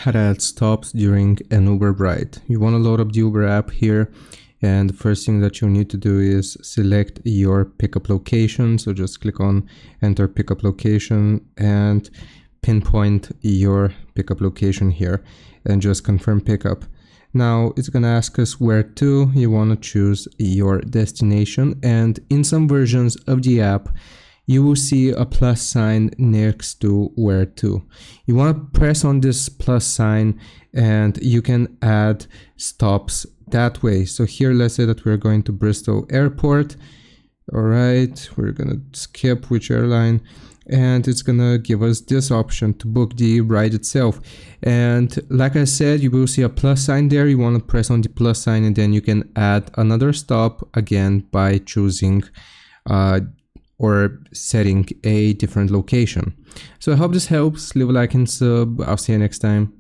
how to add stops during an Uber ride. You want to load up the Uber app here, and the first thing that you'll need to do is select your pickup location. So just click on enter pickup location and pinpoint your pickup location here and just confirm pickup. Now it's going to ask us where to. You want to choose your destination, and in some versions of the app you will see a plus sign next to where to. You want to press on this plus sign and you can add stops that way. So here, let's say that we're going to Bristol Airport. All right, we're going to skip which airline, and it's going to give us this option to book the ride itself. And like I said, you will see a plus sign there. You want to press on the plus sign, and then you can add another stop again by choosing or setting a different location. So I hope this helps. Leave a like and sub. I'll see you next time.